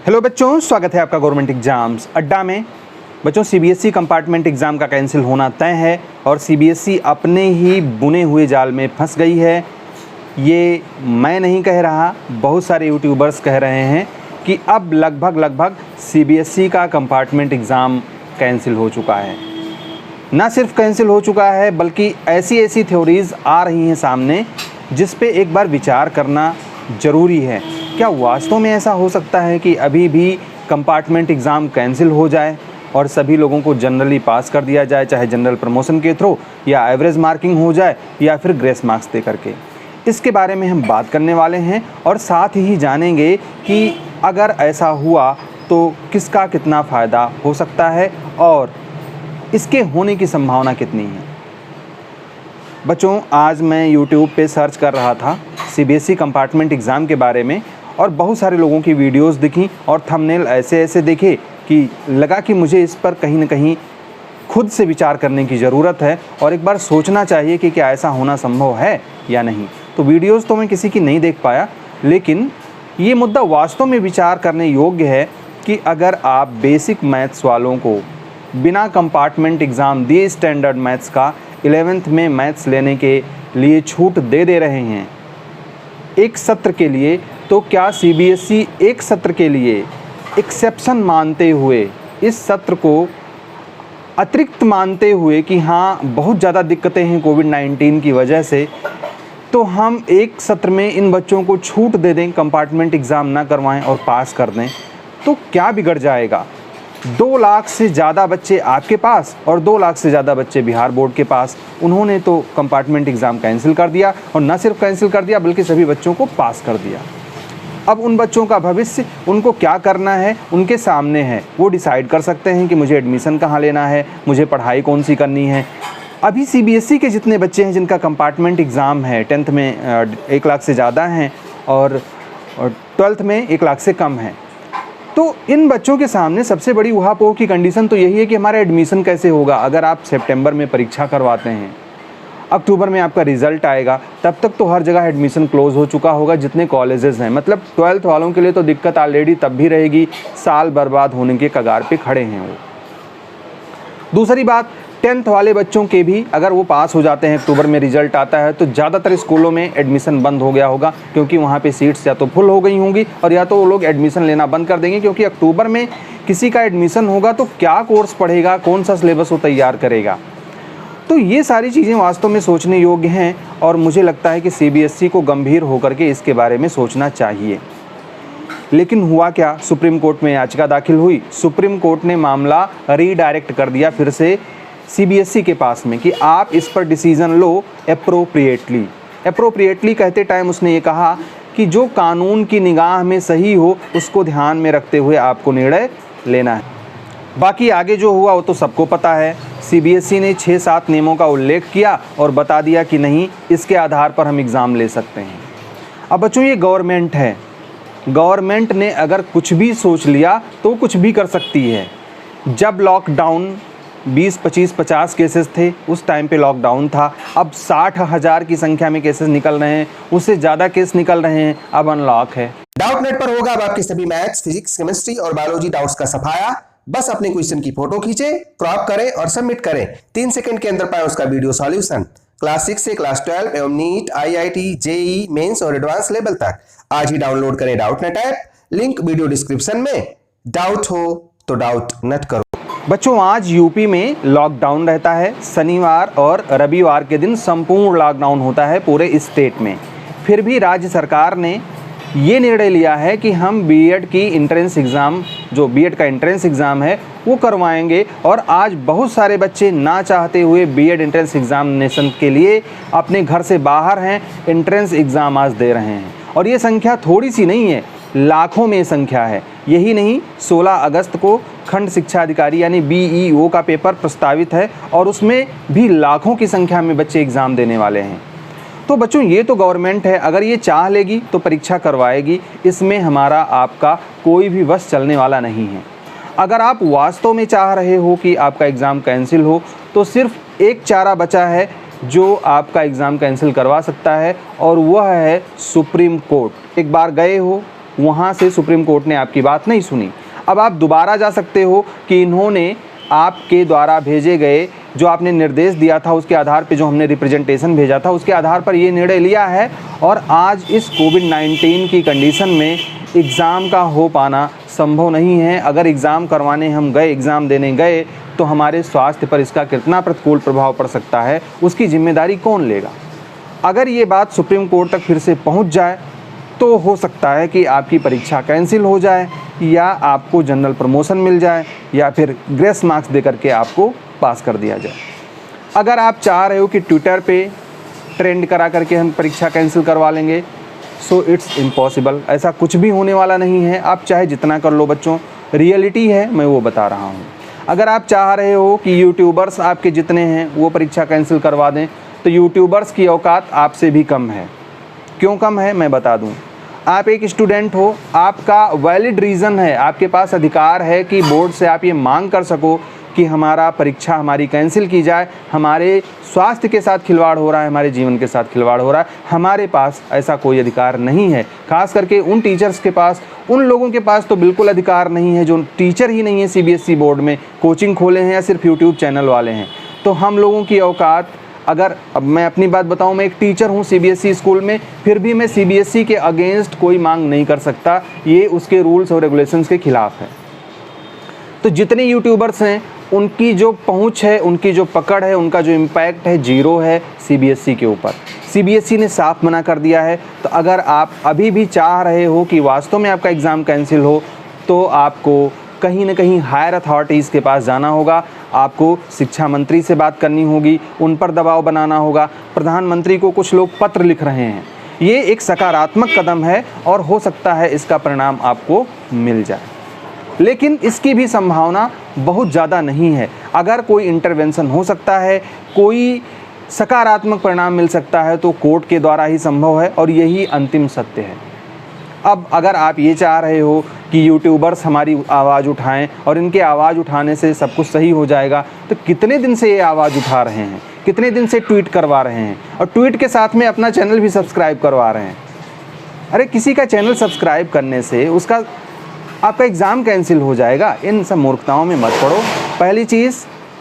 Hello बच्चों, स्वागत है आपका गवर्नमेंट एग्जाम्स अड्डा में। बच्चों, सीबीएसई कंपार्टमेंट एग्ज़ाम का कैंसिल होना तय है और सीबीएसई अपने ही बुने हुए जाल में फंस गई है। ये मैं नहीं कह रहा, बहुत सारे यूट्यूबर्स कह रहे हैं कि अब लगभग सीबीएसई का कंपार्टमेंट एग्ज़ाम कैंसिल हो चुका है। ना सिर्फ कैंसिल हो चुका है बल्कि ऐसी थ्योरीज़ आ रही हैं सामने जिस पे एक बार विचार करना ज़रूरी है। क्या वास्तव में ऐसा हो सकता है कि अभी भी कंपार्टमेंट एग्ज़ाम कैंसिल हो जाए और सभी लोगों को जनरली पास कर दिया जाए, चाहे जनरल प्रमोशन के थ्रू या एवरेज मार्किंग हो जाए या फिर ग्रेस मार्क्स दे करके? इसके बारे में हम बात करने वाले हैं और साथ ही जानेंगे कि अगर ऐसा हुआ तो किसका कितना फ़ायदा हो सकता है और इसके होने की संभावना कितनी है। बच्चों, आज मैं YouTube पे सर्च कर रहा था सीबीएसई कंपार्टमेंट एग्ज़ाम के बारे में और बहुत सारे लोगों की वीडियोस दिखी और थंबनेल ऐसे देखे कि लगा कि मुझे इस पर कहीं ना कहीं खुद से विचार करने की ज़रूरत है और एक बार सोचना चाहिए कि क्या ऐसा होना संभव है या नहीं। तो वीडियोस तो मैं किसी की नहीं देख पाया, लेकिन ये मुद्दा वास्तव में विचार करने योग्य है कि अगर आप बेसिक मैथ्स वालों को बिना कंपार्टमेंट एग्ज़ाम दिए स्टैंडर्ड मैथ्स का 11th में मैथ्स लेने के लिए छूट दे रहे हैं एक सत्र के लिए, तो क्या सीबीएसई एक सत्र के लिए एक्सेप्शन मानते हुए, इस सत्र को अतिरिक्त मानते हुए कि हाँ बहुत ज़्यादा दिक्कतें हैं कोविड-19 की वजह से, तो हम एक सत्र में इन बच्चों को छूट दे दें, कंपार्टमेंट एग्ज़ाम ना करवाएं और पास कर दें, तो क्या बिगड़ जाएगा? 2 लाख से ज़्यादा बच्चे आपके पास और 2 लाख से ज़्यादा बच्चे बिहार बोर्ड के पास, उन्होंने तो कंपार्टमेंट एग्ज़ाम कैंसिल कर दिया और न सिर्फ कैंसिल कर दिया बल्कि सभी बच्चों को पास कर दिया। अब उन बच्चों का भविष्य, उनको क्या करना है, उनके सामने है। वो डिसाइड कर सकते हैं कि मुझे एडमिशन कहाँ लेना है, मुझे पढ़ाई कौन सी करनी है। अभी सीबीएसई के जितने बच्चे हैं जिनका कंपार्टमेंट एग्ज़ाम है, 10th में 1 लाख से ज़्यादा हैं और 12th में 1 लाख से कम है, तो इन बच्चों के सामने सबसे बड़ी उहापोह की कंडीशन तो यही है कि हमारा एडमिशन कैसे होगा। अगर आप सितंबर में परीक्षा करवाते हैं, अक्टूबर में आपका रिज़ल्ट आएगा, तब तक तो हर जगह एडमिशन क्लोज़ हो चुका होगा जितने कॉलेजेस हैं। मतलब 12th वालों के लिए तो दिक्कत ऑलरेडी तब भी रहेगी, साल बर्बाद होने के कगार पे खड़े हैं वो। दूसरी बात, 10th वाले बच्चों के भी अगर वो पास हो जाते हैं, अक्टूबर में रिजल्ट आता है, तो ज़्यादातर स्कूलों में एडमिशन बंद हो गया होगा क्योंकि वहाँ पे सीट्स या तो फुल हो गई होंगी और या तो वो लोग एडमिशन लेना बंद कर देंगे, क्योंकि अक्टूबर में किसी का एडमिशन होगा तो क्या कोर्स पढ़ेगा, कौन सा सिलेबस वो तैयार करेगा। तो ये सारी चीज़ें वास्तव में सोचने योग्य हैं और मुझे लगता है कि सीबीएसई को गंभीर होकर के इसके बारे में सोचना चाहिए। लेकिन हुआ क्या, सुप्रीम कोर्ट में याचिका दाखिल हुई, सुप्रीम कोर्ट ने मामला रीडायरेक्ट कर दिया फिर से सीबीएसई के पास में कि आप इस पर डिसीज़न लो एप्रोप्रिएटली कहते टाइम उसने ये कहा कि जो कानून की निगाह में सही हो उसको ध्यान में रखते हुए आपको निर्णय लेना है। बाकी आगे जो हुआ वो तो सबको पता है। सीबीएसई ने 6-7 नियमों का उल्लेख किया और बता दिया कि नहीं, इसके आधार पर हम एग्ज़ाम ले सकते हैं। अब बच्चों, ये गवर्नमेंट है, गवर्नमेंट ने अगर कुछ भी सोच लिया तो कुछ भी कर सकती है। जब लॉकडाउन 20, 25, 50 केसेस थे, उस टाइम पे लॉकडाउन था। अब 60,000 की संख्या में केसेस निकल रहे हैं, उससे ज़्यादा केस निकल रहे हैं, अब अनलॉक है। डाउटनेट पर होगा अब आपके सभी मैथ्स, फिजिक्स, केमिस्ट्री और बायोलॉजी डाउट्स का सफाया। बस अपने क्वेश्चन की फोटो खींचे, क्रॉप करें और सबमिट करें। 3 सेकंड के अंदर पाएं उसका वीडियो सॉल्यूशन। क्लास 6 से क्लास 12 एवं नीट, आईआईटी, जेई मेंस और एडवांस लेवल तक आज ही डाउनलोड करें Doubtnut app. Link video description में। डाउट हो तो डाउट नेट करो। बच्चों, आज यूपी में लॉकडाउन रहता है। शनिवार और रविवार के दिन संपूर्ण लॉकडाउन होता है पूरे स्टेट में। फिर भी राज्य सरकार ने ये निर्णय लिया है कि हम बीएड की एंट्रेंस एग्ज़ाम, जो बीएड का एंट्रेंस एग्ज़ाम है वो करवाएंगे और आज बहुत सारे बच्चे ना चाहते हुए बीएड एंट्रेंस एग्ज़ामिनेशन के लिए अपने घर से बाहर हैं, एंट्रेंस एग्ज़ाम आज दे रहे हैं। और ये संख्या थोड़ी सी नहीं है, लाखों में संख्या है। यही नहीं, 16 अगस्त को खंड शिक्षा अधिकारी यानी बीईओ का पेपर प्रस्तावित है और उसमें भी लाखों की संख्या में बच्चे एग्ज़ाम देने वाले हैं। तो बच्चों, ये तो गवर्नमेंट है, अगर ये चाह लेगी तो परीक्षा करवाएगी, इसमें हमारा आपका कोई भी वश चलने वाला नहीं है। अगर आप वास्तव में चाह रहे हो कि आपका एग्ज़ाम कैंसिल हो तो सिर्फ एक चारा बचा है जो आपका एग्ज़ाम कैंसिल करवा सकता है और वह है सुप्रीम कोर्ट। एक बार गए हो, वहाँ से सुप्रीम कोर्ट ने आपकी बात नहीं सुनी। अब आप दोबारा जा सकते हो कि इन्होंने आपके द्वारा भेजे गए जो आपने निर्देश दिया था उसके आधार पे, जो हमने रिप्रेजेंटेशन भेजा था उसके आधार पर ये निर्णय लिया है। और आज इस कोविड-19 की कंडीशन में एग्ज़ाम का हो पाना संभव नहीं है। अगर एग्ज़ाम करवाने हम गए, एग्ज़ाम देने गए, तो हमारे स्वास्थ्य पर इसका कितना प्रतिकूल प्रभाव पड़ सकता है, उसकी जिम्मेदारी कौन लेगा। अगर ये बात सुप्रीम कोर्ट तक फिर से पहुंच जाए तो हो सकता है कि आपकी परीक्षा कैंसिल हो जाए, या आपको जनरल प्रमोशन मिल जाए, या फिर ग्रेस मार्क्स दे करके आपको पास कर दिया जाए। अगर आप चाह रहे हो कि ट्विटर पे ट्रेंड करा करके हम परीक्षा कैंसिल करवा लेंगे, सो इट्स इम्पॉसिबल। ऐसा कुछ भी होने वाला नहीं है। आप चाहे जितना कर लो बच्चों, रियलिटी है, मैं वो बता रहा हूँ। अगर आप चाह रहे हो कि यूट्यूबर्स आपके जितने हैं वो परीक्षा कैंसिल करवा दें, तो यूट्यूबर्स की औकात आपसे भी कम है। क्यों कम है मैं बता दूं। आप एक स्टूडेंट हो, आपका वैलिड रीज़न है, आपके पास अधिकार है कि बोर्ड से आप ये मांग कर सको कि हमारा परीक्षा हमारी कैंसिल की जाए। हमारे स्वास्थ्य के साथ खिलवाड़ हो रहा है, हमारे जीवन के साथ खिलवाड़ हो रहा है। हमारे पास ऐसा कोई अधिकार नहीं है। खास करके उन टीचर्स के पास, उन लोगों के पास तो बिल्कुल अधिकार नहीं है जो टीचर ही नहीं है, सीबीएसई बोर्ड में कोचिंग खोले हैं या सिर्फ यूट्यूब चैनल वाले हैं। तो हम लोगों की औकात, अगर अब मैं अपनी बात बताऊं, मैं एक टीचर हूं सीबीएसई स्कूल में, फिर भी मैं सीबीएसई के अगेंस्ट कोई मांग नहीं कर सकता। ये उसके रूल्स और रेगुलेशंस के खिलाफ है। तो जितने यूट्यूबर्स हैं उनकी जो पहुंच है, उनकी जो पकड़ है, उनका जो इम्पैक्ट है, जीरो है सीबीएसई के ऊपर। सीबीएसई ने साफ मना कर दिया है। तो अगर आप अभी भी चाह रहे हो कि वास्तव में आपका एग्ज़ाम कैंसिल हो, तो आपको कहीं ना कहीं हायर अथॉरिटीज़ के पास जाना होगा। आपको शिक्षा मंत्री से बात करनी होगी, उन पर दबाव बनाना होगा। प्रधानमंत्री को कुछ लोग पत्र लिख रहे हैं। ये एक सकारात्मक कदम है और हो सकता है इसका परिणाम आपको मिल जाए, लेकिन इसकी भी संभावना बहुत ज़्यादा नहीं है। अगर कोई इंटरवेंशन हो सकता है, कोई सकारात्मक परिणाम मिल सकता है, तो कोर्ट के द्वारा ही संभव है और यही अंतिम सत्य है। अब अगर आप ये चाह रहे हो कि यूट्यूबर्स हमारी आवाज़ उठाएं और इनके आवाज़ उठाने से सब कुछ सही हो जाएगा, तो कितने दिन से ये आवाज़ उठा रहे हैं, कितने दिन से ट्वीट करवा रहे हैं, और ट्वीट के साथ में अपना चैनल भी सब्सक्राइब करवा रहे हैं। अरे किसी का चैनल सब्सक्राइब करने से उसका आपका एग्ज़ाम कैंसिल हो जाएगा। इन सब मूर्खताओं में मत पड़ो। पहली चीज़,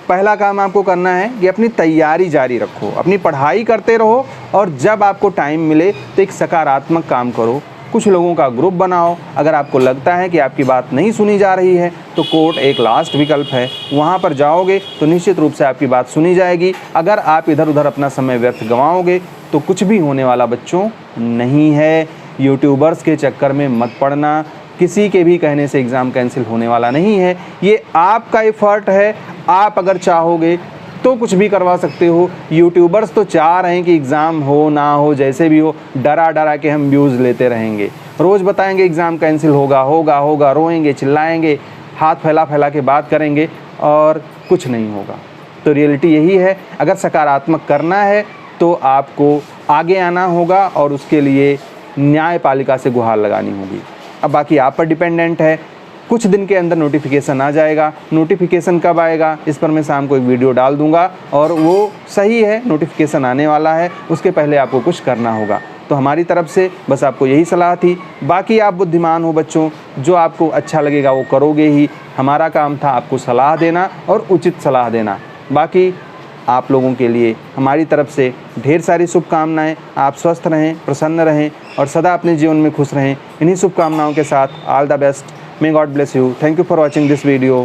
पहला काम आपको करना है कि अपनी तैयारी जारी रखो, अपनी पढ़ाई करते रहो, और जब आपको टाइम मिले तो एक सकारात्मक काम करो। कुछ लोगों का ग्रुप बनाओ। अगर आपको लगता है कि आपकी बात नहीं सुनी जा रही है, तो कोर्ट एक लास्ट विकल्प है। वहाँ पर जाओगे तो निश्चित रूप से आपकी बात सुनी जाएगी। अगर आप इधर उधर अपना समय व्यर्थ गंवाओगे तो कुछ भी होने वाला बच्चों नहीं है। यूट्यूबर्स के चक्कर में मत पड़ना। किसी के भी कहने से एग्ज़ाम कैंसिल होने वाला नहीं है। ये आपका एफर्ट है। आप अगर चाहोगे तो कुछ भी करवा सकते हो। यूट्यूबर्स तो चाह रहे हैं कि एग्ज़ाम हो ना हो, जैसे भी हो, डरा डरा के हम व्यूज़ लेते रहेंगे। रोज़ बताएंगे एग्ज़ाम कैंसिल होगा होगा होगा, रोएंगे, चिल्लाएंगे, हाथ फैला फैला के बात करेंगे और कुछ नहीं होगा। तो रियलिटी यही है। अगर सकारात्मक करना है तो आपको आगे आना होगा और उसके लिए न्यायपालिका से गुहार लगानी होगी। अब बाकी आप पर डिपेंडेंट है। कुछ दिन के अंदर नोटिफिकेशन आ जाएगा। नोटिफिकेशन कब आएगा इस पर मैं शाम को एक वीडियो डाल दूंगा, और वो सही है, नोटिफिकेशन आने वाला है, उसके पहले आपको कुछ करना होगा। तो हमारी तरफ से बस आपको यही सलाह थी। बाकी आप बुद्धिमान हो बच्चों, जो आपको अच्छा लगेगा वो करोगे ही। हमारा काम था आपको सलाह देना और उचित सलाह देना। बाकी आप लोगों के लिए हमारी तरफ से ढेर सारी शुभकामनाएं। आप स्वस्थ रहें, प्रसन्न रहें और सदा अपने जीवन में खुश रहें। इन्हीं शुभकामनाओं के साथ all the best. May God bless you. Thank you for watching this video.